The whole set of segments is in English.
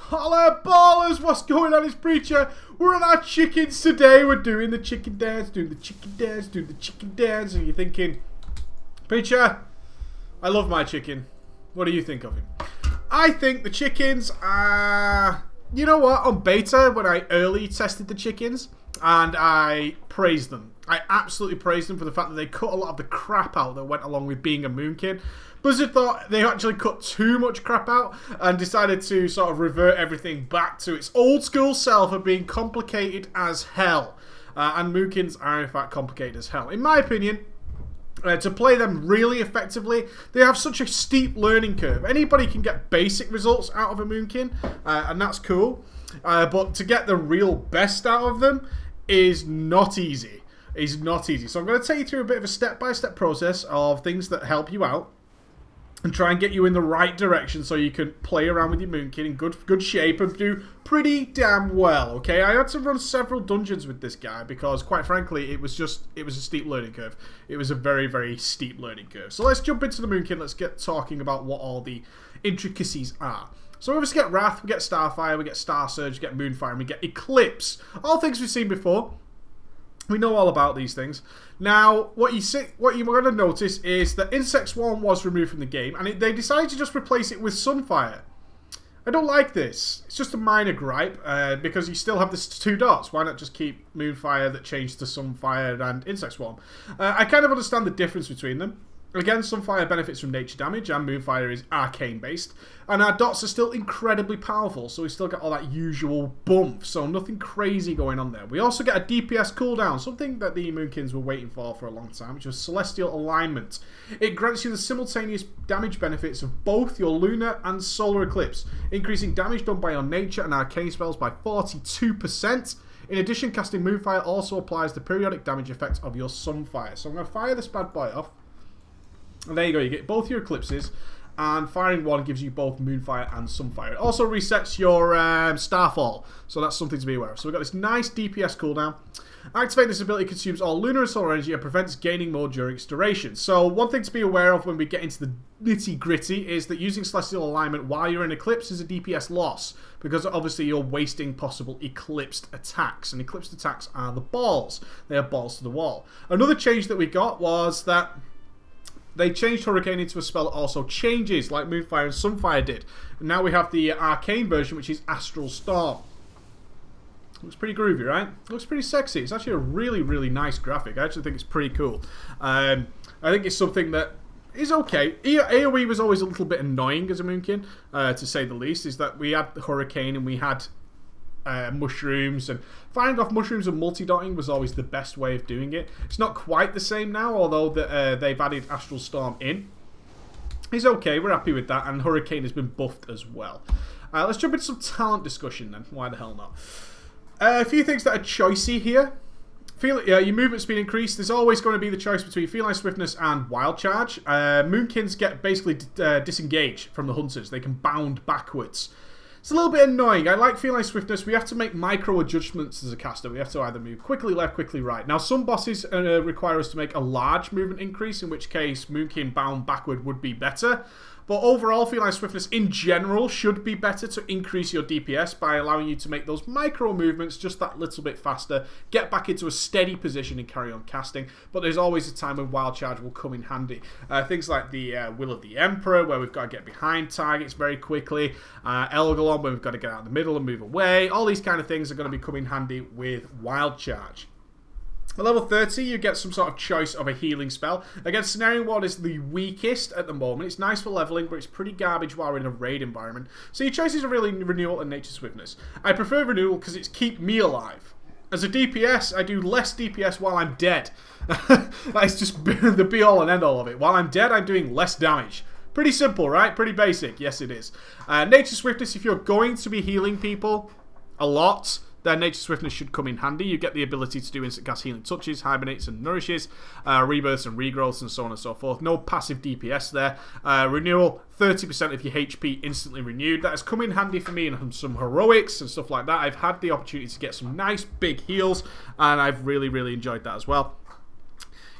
Holla ballers, what's going on? It's Preacher. We're on our chickens today. We're doing the chicken dance, doing the chicken dance, doing the chicken dance. And you're thinking, Preacher, I love my chicken. What do you think of him? I think the chickens are, you know what, on beta when I early tested the chickens and I praised them. I absolutely praised them for the fact that they cut a lot of the crap out that went along with being a Moonkin. Blizzard thought they actually cut too much crap out and decided to sort of revert everything back to its old school self of being complicated as hell. And Moonkins are in fact complicated as hell. In my opinion, to play them really effectively, they have such a steep learning curve. Anybody can get basic results out of a Moonkin, and that's cool. But to get the real best out of them is not easy. So I'm going to take you through a bit of a step-by-step process of things that help you out and try and get you in the right direction so you can play around with your Moonkin in good shape and do pretty damn well, okay? I had to run several dungeons with this guy because, quite frankly, it was a steep learning curve. It was a very, very steep learning curve. So let's jump into the Moonkin. Let's get talking about what all the intricacies are. So we obviously get Wrath, we get Starfire, we get Star Surge, we get Moonfire, and we get Eclipse. All things we've seen before. We know all about these things. Now, what you're going to notice is that Insect Swarm was removed from the game, and they decided to just replace it with Sunfire. I don't like this. It's just a minor gripe, because you still have the two dots. Why not just keep Moonfire that changed to Sunfire and Insect Swarm? I kind of understand the difference between them. Again, Sunfire benefits from nature damage, and Moonfire is arcane based. And our dots are still incredibly powerful, so we still get all that usual bump, so nothing crazy going on there. We also get a DPS cooldown, something that the Moonkins were waiting for a long time, which was Celestial Alignment. It grants you the simultaneous damage benefits of both your Lunar and Solar Eclipse, increasing damage done by your nature and arcane spells by 42%. In addition, casting Moonfire also applies the periodic damage effect of your Sunfire. So I'm going to fire this bad boy off. And there you go, you get both your Eclipses, and firing one gives you both Moonfire and Sunfire. It also resets your Starfall, so that's something to be aware of. So we've got this nice DPS cooldown. Activate this ability consumes all lunar and solar energy and prevents gaining more during its duration. So one thing to be aware of when we get into the nitty gritty is that using Celestial Alignment while you're in Eclipse is a DPS loss, because obviously you're wasting possible Eclipsed attacks, and Eclipsed attacks are the balls. They are balls to the wall. Another change that we got was that they changed Hurricane into a spell that also changes, like Moonfire and Sunfire did. And now we have the arcane version, which is Astral Storm. Looks pretty groovy, right? Looks pretty sexy. It's actually a really, really nice graphic. I actually think it's pretty cool. I think it's something that is okay. AoE was always a little bit annoying as a Moonkin, to say the least, is that we had the Hurricane and we had mushrooms, and firing off mushrooms and multi-dotting was always the best way of doing it. It's not quite the same now, although they've added Astral Storm in. It's okay, we're happy with that, and Hurricane has been buffed as well. Let's jump into some talent discussion then. Why the hell not? A few things that are choicey here. Your movement speed increased. There's always going to be the choice between Feline Swiftness and Wild Charge. Moonkins get basically disengaged from the hunters. They can bound backwards. It's a little bit annoying. I like Feline Swiftness. We have to make micro adjustments as a caster. We have to either move quickly left, quickly right. Now, some bosses require us to make a large movement increase, in which case Moonkin bound backward would be better. But overall, Feline Swiftness in general should be better to increase your DPS by allowing you to make those micro movements just that little bit faster, get back into a steady position and carry on casting. But there's always a time when Wild Charge will come in handy. Things like the Will of the Emperor, where we've got to get behind targets very quickly. Elgalon, where we've got to get out in the middle and move away. All these kind of things are going to be coming handy with Wild Charge. At level 30, you get some sort of choice of a healing spell. Again, Scenario Ward is the weakest at the moment. It's nice for leveling, but it's pretty garbage while we're in a raid environment. So your choices are really Renewal and Nature Swiftness. I prefer Renewal because it's keep me alive. As a DPS, I do less DPS while I'm dead. That's just the be-all and end-all of it. While I'm dead, I'm doing less damage. Pretty simple, right? Pretty basic. Yes, it is. Nature Swiftness, if you're going to be healing people a lot, then Nature Swiftness should come in handy. You get the ability to do instant cast healing touches, hibernates and nourishes, rebirths and regrowths, and so on and so forth. No passive DPS there. Renewal, 30% of your HP instantly renewed. That has come in handy for me in some heroics and stuff like that. I've had the opportunity to get some nice big heals, and I've really, really enjoyed that as well.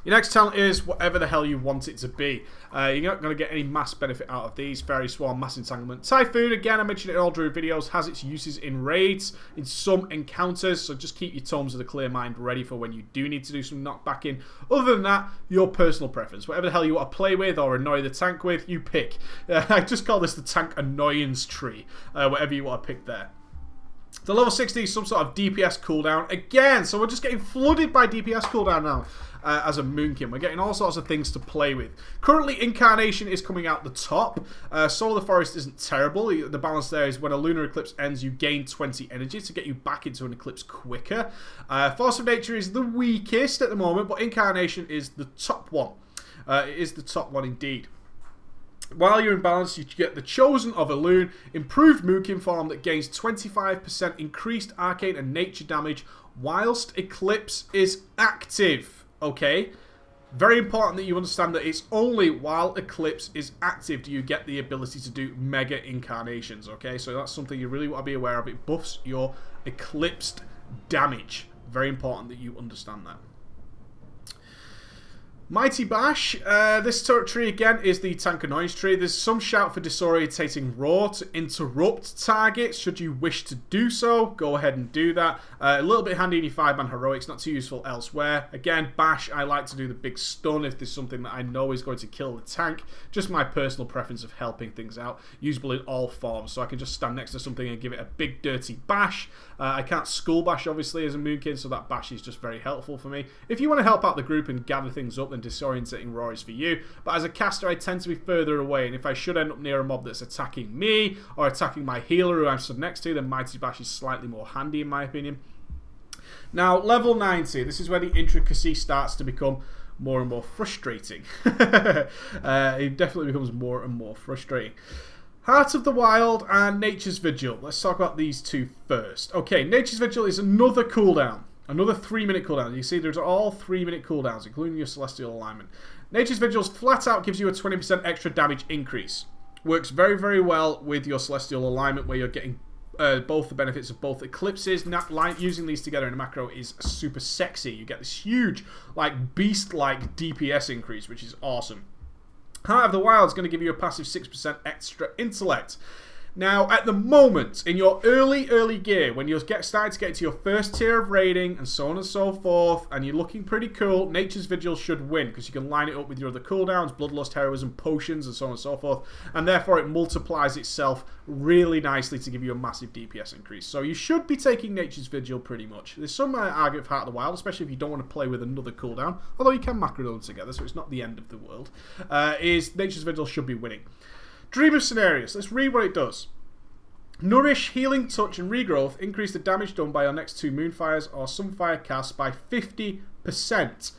Your next talent is whatever the hell you want it to be. You're not going to get any mass benefit out of these. Fairy Swarm, Mass Entanglement. Typhoon, again, I mentioned it in all Druid videos, has its uses in raids, in some encounters, so just keep your tomes with a clear mind ready for when you do need to do some knockbacking. Other than that, your personal preference. Whatever the hell you want to play with or annoy the tank with, you pick. I just call this the tank annoyance tree. Whatever you want to pick there. The level 60 is some sort of DPS cooldown. Again, so we're just getting flooded by DPS cooldown now as a Moonkin. We're getting all sorts of things to play with. Currently, Incarnation is coming out the top. Soul of the Forest isn't terrible. The balance there is when a lunar eclipse ends, you gain 20 energy to get you back into an eclipse quicker. Force of Nature is the weakest at the moment, but Incarnation is the top one. It is the top one indeed. While you're in balance, you get the Chosen of Elune, improved Moonkin form that gains 25% increased arcane and nature damage whilst Eclipse is active. Okay? Very important that you understand that it's only while Eclipse is active do you get the ability to do Mega Incarnations. Okay? So that's something you really want to be aware of. It buffs your Eclipsed damage. Very important that you understand that. Mighty Bash, this tree again is the tank annoyance tree. There's some shout for disorientating roar to interrupt targets should you wish to do so. Go ahead and do that. A little bit handy in your 5-man heroics, not too useful elsewhere. Again, Bash, I like to do the big stun if there's something that I know is going to kill the tank. Just my personal preference of helping things out. Usable in all forms, so I can just stand next to something and give it a big dirty bash. I can't skull bash obviously as a Moonkin, so that bash is just very helpful for me. If you want to help out the group and gather things up, then disorientating roar is for you. But as a caster, I tend to be further away, and if I should end up near a mob that's attacking me or attacking my healer who I'm stood next to, then Mighty Bash is slightly more handy in my opinion. Now, level 90, this is where the intricacy starts to become more and more frustrating. It definitely becomes more and more frustrating. Heart of the Wild and Nature's Vigil. Let's talk about these two first. Okay, Nature's Vigil is another cooldown. Another 3-minute cooldown. You see, there's all 3-minute cooldowns, including your Celestial Alignment. Nature's Vigil flat out gives you a 20% extra damage increase. Works very, very well with your Celestial Alignment, where you're getting both the benefits of both eclipses. Using these together in a macro is super sexy. You get this huge, like, beast-like DPS increase, which is awesome. Heart of the Wild is going to give you a passive 6% extra intellect. Now, at the moment, in your early gear, when you're starting to get to your first tier of raiding and so on and so forth, and you're looking pretty cool, Nature's Vigil should win because you can line it up with your other cooldowns, Bloodlust, Heroism, Potions, and so on and so forth, and therefore it multiplies itself really nicely to give you a massive DPS increase. So you should be taking Nature's Vigil pretty much. There's some argument for Heart of the Wild, especially if you don't want to play with another cooldown, although you can macro them together, so it's not the end of the world, is Nature's Vigil should be winning. Dream of Scenarios. Let's read what it does. Nourish, Healing Touch, and Regrowth increase the damage done by your next 2 Moonfires or Sunfire casts by 50%,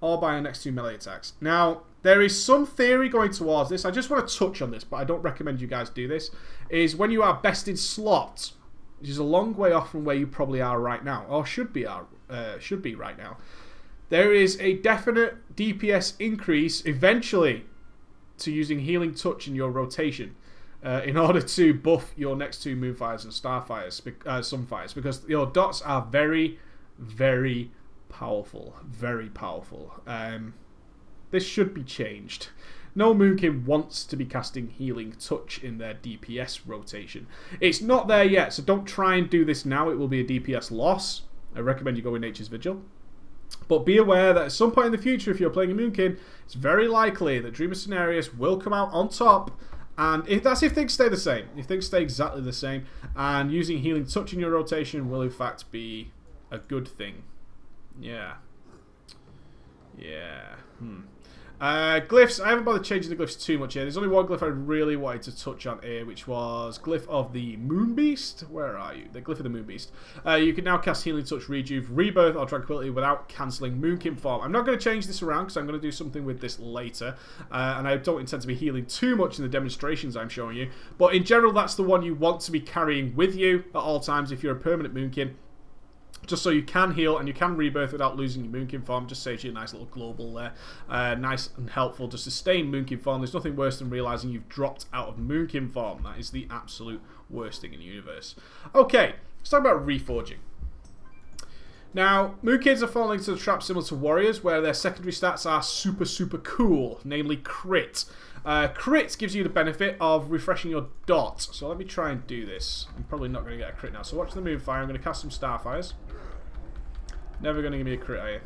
or by your next 2 melee attacks. Now, there is some theory going towards this. I just want to touch on this, but I don't recommend you guys do this. Is when you are best in slot, which is a long way off from where you probably are right now, or should be right now. There is a definite DPS increase eventually to using Healing Touch in your rotation in order to buff your next 2 Moonfires and Sunfires, because your dots are very, very powerful. Very powerful. This should be changed. No Moonkin wants to be casting Healing Touch in their DPS rotation. It's not there yet, so don't try and do this now. It will be a DPS loss. I recommend you go with Nature's Vigil. But be aware that at some point in the future, if you're playing a Moonkin, it's very likely that Dream of Scenarios will come out on top. And that's if things stay the same. If things stay exactly the same. And using Healing Touch in your rotation will in fact be a good thing. Yeah. Yeah. Glyphs, I haven't bothered changing the glyphs too much here. There's only one glyph I really wanted to touch on here, which was Glyph of the Moonbeast. Where are you? The Glyph of the Moonbeast. You can now cast Healing Touch, Rejuve, Rebirth, or Tranquility without cancelling Moonkin form. I'm not going to change this around because I'm going to do something with this later. And I don't intend to be healing too much in the demonstrations I'm showing you. But in general, that's the one you want to be carrying with you at all times if you're a permanent Moonkin. Just so you can heal and you can rebirth without losing your Moonkin form. Just saves you a nice little global there. Nice and helpful just to stay in Moonkin form. There's nothing worse than realising you've dropped out of Moonkin form. That is the absolute worst thing in the universe. Okay, let's talk about reforging. Now, Moonkins are falling into the trap similar to Warriors, where their secondary stats are super, super cool, namely crit. Crit gives you the benefit of refreshing your dot. So let me try and do this. I'm probably not going to get a crit now. So watch the Moonfire. I'm going to cast some Starfires. Never going to give me a crit, are you?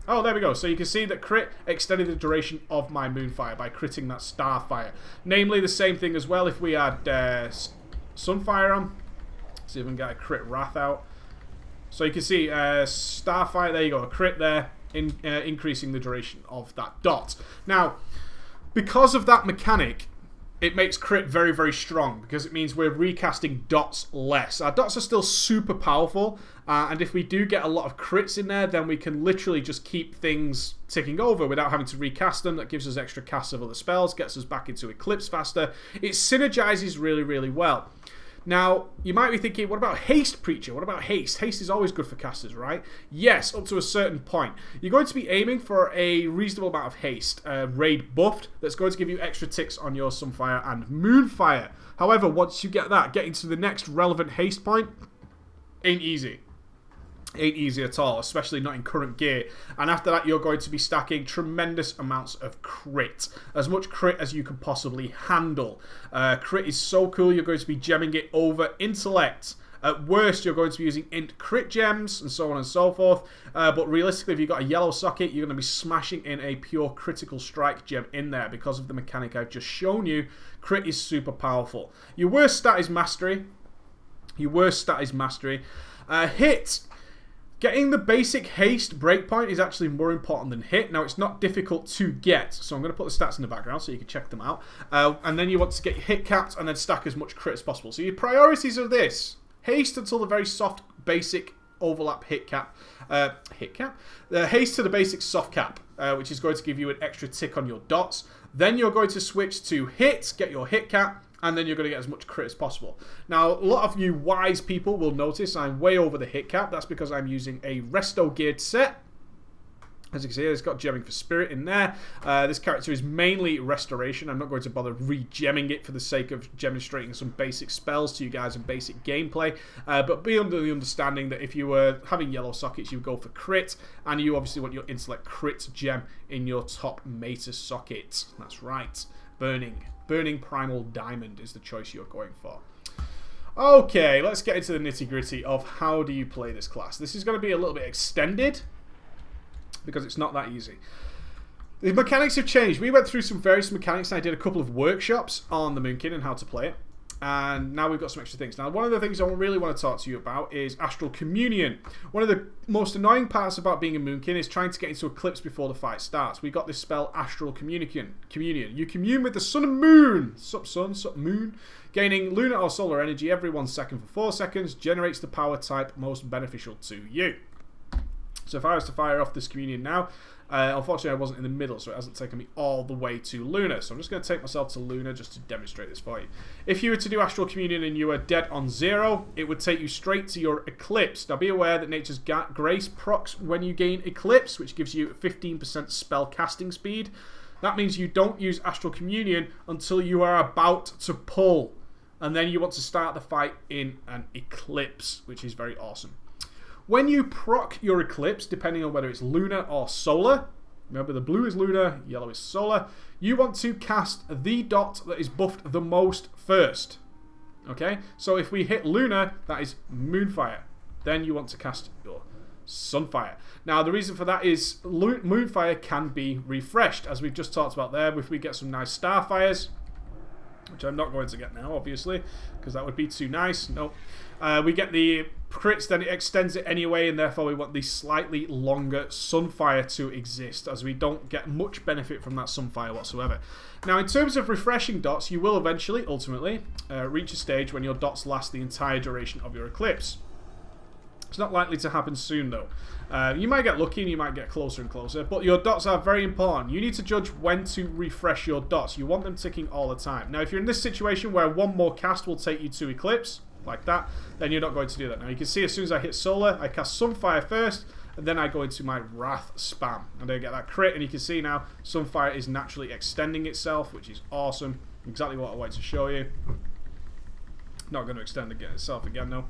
Oh, there we go. So you can see that crit extended the duration of my Moonfire by critting that Starfire. Namely, the same thing as well if we had Sunfire on. See if we can get a crit Wrath out. So you can see Starfire, there you go, a crit there, increasing the duration of that dot. Now, because of that mechanic, it makes crit very, very strong, because it means we're recasting dots less. Our dots are still super powerful, and if we do get a lot of crits in there, then we can literally just keep things ticking over without having to recast them. That gives us extra casts of other spells, gets us back into Eclipse faster. It synergizes really, really well. Now, you might be thinking, what about Haste, Preacher? What about Haste? Haste is always good for casters, right? Yes, up to a certain point. You're going to be aiming for a reasonable amount of Haste, raid buffed, that's going to give you extra ticks on your Sunfire and Moonfire. However, once you get that, getting to the next relevant Haste point ain't easy. Ain't easy at all, especially not in current gear. And after that, you're going to be stacking tremendous amounts of crit. As much crit as you can possibly handle. Crit is so cool, you're going to be gemming it over Intellect. At worst, you're going to be using Int crit gems, and so on and so forth. But realistically, if you've got a yellow socket, you're going to be smashing in a pure critical strike gem in there because of the mechanic I've just shown you. Crit is super powerful. Your worst stat is Mastery. Your worst stat is Mastery. Hit. Getting the basic haste breakpoint is actually more important than hit. Now, it's not difficult to get, so I'm going to put the stats in the background so you can check them out. And then you want to get your hit capped and then stack as much crit as possible. So your priorities are this. Haste until the very soft, basic overlap hit cap. Haste to the basic soft cap, which is going to give you an extra tick on your dots. Then you're going to switch to hit, get your hit cap, and then you're going to get as much crit as possible. Now, a lot of you wise people will notice I'm way over the hit cap. That's because I'm using a resto geared set. As you can see, it's got gemming for spirit in there. This character is mainly restoration. I'm not going to bother re-gemming it for the sake of demonstrating some basic spells to you guys and basic gameplay. But be under the understanding that if you were having yellow sockets, you would go for crit, and you obviously want your intellect crit gem in your top meta socket. That's right. Burning Primal Diamond is the choice you're going for. Okay, let's get into the nitty-gritty of how do you play this class. This is going to be a little bit extended because it's not that easy. The mechanics have changed. We went through some various mechanics and I did a couple of workshops on the Moonkin and how to play it. And now we've got some extra things. Now, one of the things I really want to talk to you about is Astral Communion. One of the most annoying parts about being a Moonkin is trying to get into Eclipse before the fight starts. We got this spell, Astral Communion. You commune with the Sun and Moon. Sup Sun, sup Moon. Gaining lunar or solar energy every 1 second for 4 seconds. Generates the power type most beneficial to you. So if I was to fire off this Communion now, unfortunately I wasn't in the middle, so it hasn't taken me all the way to Lunar. So I'm just going to take myself to Lunar just to demonstrate this for you. If you were to do Astral Communion and you were dead on 0, it would take you straight to your Eclipse. Now be aware that Nature's Grace procs when you gain Eclipse, which gives you 15% spell casting speed. That means you don't use Astral Communion until you are about to pull. And then you want to start the fight in an Eclipse, which is very awesome. When you proc your Eclipse, depending on whether it's lunar or solar, remember the blue is lunar, yellow is solar, you want to cast the dot that is buffed the most first. Okay? So if we hit lunar, that is Moonfire. Then you want to cast your Sunfire. Now the reason for that is Moonfire can be refreshed, as we've just talked about there. If we get some nice Starfires, which I'm not going to get now, obviously, because that would be too nice. No. We get the crits, then it extends it anyway, and therefore we want the slightly longer Sunfire to exist, as we don't get much benefit from that Sunfire whatsoever. Now, in terms of refreshing dots, you will eventually, ultimately, reach a stage when your dots last the entire duration of your Eclipse. It's not likely to happen soon, though. You might get lucky and you might get closer and closer, but your dots are very important. You need to judge when to refresh your dots. You want them ticking all the time. Now, if you're in this situation where one more cast will take you to Eclipse, like that, then you're not going to do that. Now, you can see as soon as I hit Solar, I cast Sunfire first, and then I go into my Wrath spam. And I get that crit, and you can see now Sunfire is naturally extending itself, which is awesome. Exactly what I wanted to show you. Not going to extend itself again, though,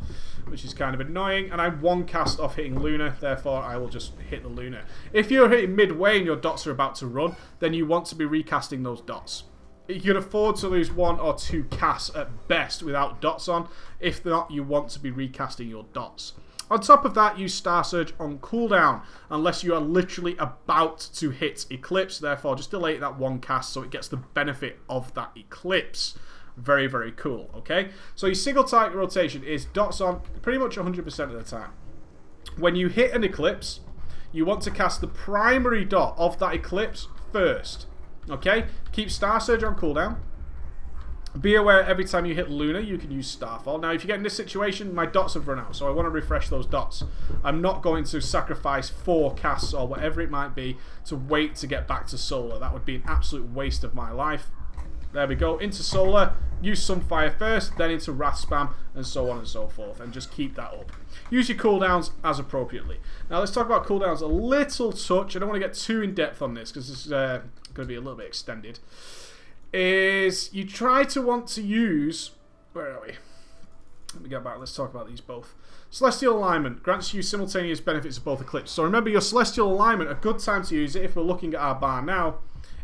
which is kind of annoying. And I'm one cast off hitting Luna, therefore I will just hit the Luna. If you're hitting midway and your dots are about to run, then you want to be recasting those dots. You can afford to lose 1 or 2 casts at best without dots on. If not, you want to be recasting your dots. On top of that, use Star Surge on cooldown, unless you are literally about to hit Eclipse. Therefore, just delay that 1 cast so it gets the benefit of that Eclipse. Very, very cool, okay? So your single target rotation is dots on pretty much 100% of the time. When you hit an Eclipse, you want to cast the primary dot of that Eclipse first, okay? Keep Star Surge on cooldown. Be aware every time you hit Luna, you can use Starfall. Now, if you get in this situation, my dots have run out, so I want to refresh those dots. I'm not going to sacrifice 4 casts or whatever it might be to wait to get back to Solar. That would be an absolute waste of my life. There we go, into Solar, use Sunfire first, then into Wrath Spam, and so on and so forth, and just keep that up. Use your cooldowns as appropriately. Now let's talk about cooldowns a little touch. I don't want to get too in depth on this, because this is going to be a little bit extended. Is you try to want to use, where are we? Let me get back, let's talk about these both. Celestial Alignment grants you simultaneous benefits of both Eclipse. So remember your Celestial Alignment, a good time to use it, if we're looking at our bar now,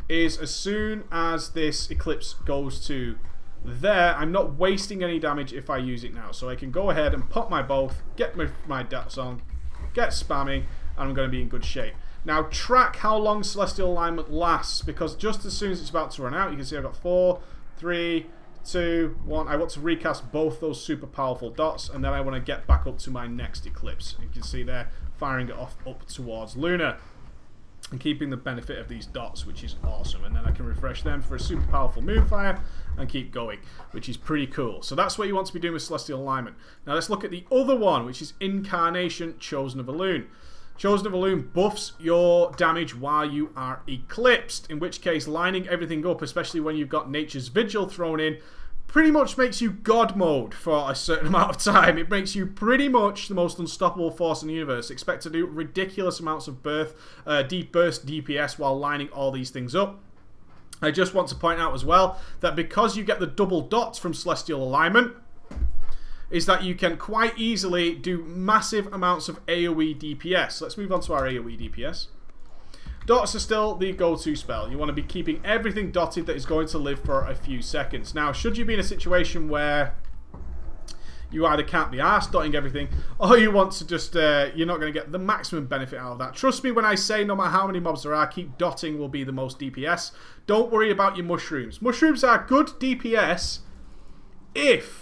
is as soon as this Eclipse goes to there. I'm not wasting any damage if I use it now. So I can go ahead and pop my both, get my dots on, get spamming, and I'm going to be in good shape. Now track how long Celestial Alignment lasts, because just as soon as it's about to run out, you can see I've got 4, 3, 2, 1. I want to recast both those super powerful dots, and then I want to get back up to my next Eclipse. You can see there, firing it off up towards Luna. And keeping the benefit of these dots, which is awesome. And then I can refresh them for a super powerful Moonfire and keep going, which is pretty cool. So that's what you want to be doing with Celestial Alignment. Now let's look at the other one, which is Incarnation Chosen of Elune. Chosen of Elune buffs your damage while you are eclipsed, in which case lining everything up, especially when you've got Nature's Vigil thrown in, pretty much makes you God mode for a certain amount of time. It makes you pretty much the most unstoppable force in the universe. Expect to do ridiculous amounts of deep burst DPS while lining all these things up. I just want to point out as well that because you get the double dots from Celestial Alignment, is that you can quite easily do massive amounts of AoE DPS. Let's move on to our AoE DPS. Dots are still the go-to spell. You want to be keeping everything dotted that is going to live for a few seconds. Now, should you be in a situation where you either can't be arsed dotting everything, or you want to just, you're not going to get the maximum benefit out of that. Trust me when I say no matter how many mobs there are, keep dotting will be the most DPS. Don't worry about your mushrooms. Mushrooms are good DPS if,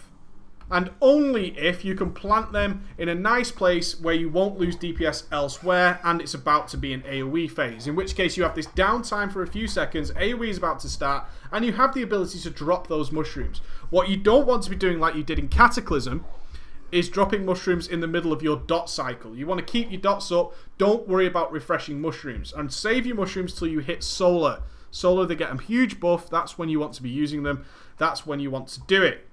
and only if, you can plant them in a nice place where you won't lose DPS elsewhere and it's about to be an AoE phase. In which case you have this downtime for a few seconds, AoE is about to start, and you have the ability to drop those mushrooms. What you don't want to be doing like you did in Cataclysm is dropping mushrooms in the middle of your dot cycle. You want to keep your dots up, don't worry about refreshing mushrooms, and save your mushrooms till you hit Solar. Solar, they get a huge buff, that's when you want to be using them, that's when you want to do it.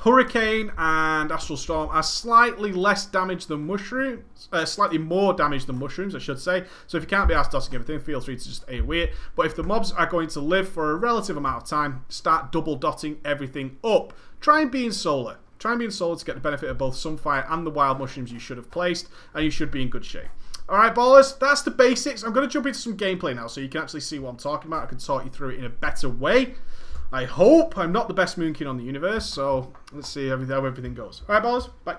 Hurricane and Astral Storm are slightly less damage than mushrooms, slightly more damage than mushrooms, I should say. So if you can't be asked dotting everything, feel free to just AoE it. But if the mobs are going to live for a relative amount of time, start double dotting everything up. Try and be in Solar. Try and be in Solar to get the benefit of both Sunfire and the wild mushrooms you should have placed, and you should be in good shape. Alright, ballers, that's the basics. I'm going to jump into some gameplay now so you can actually see what I'm talking about. I can talk you through it in a better way. I hope. I'm not the best Moonkin on the universe, so let's see how everything goes. Alright, ballers, bye.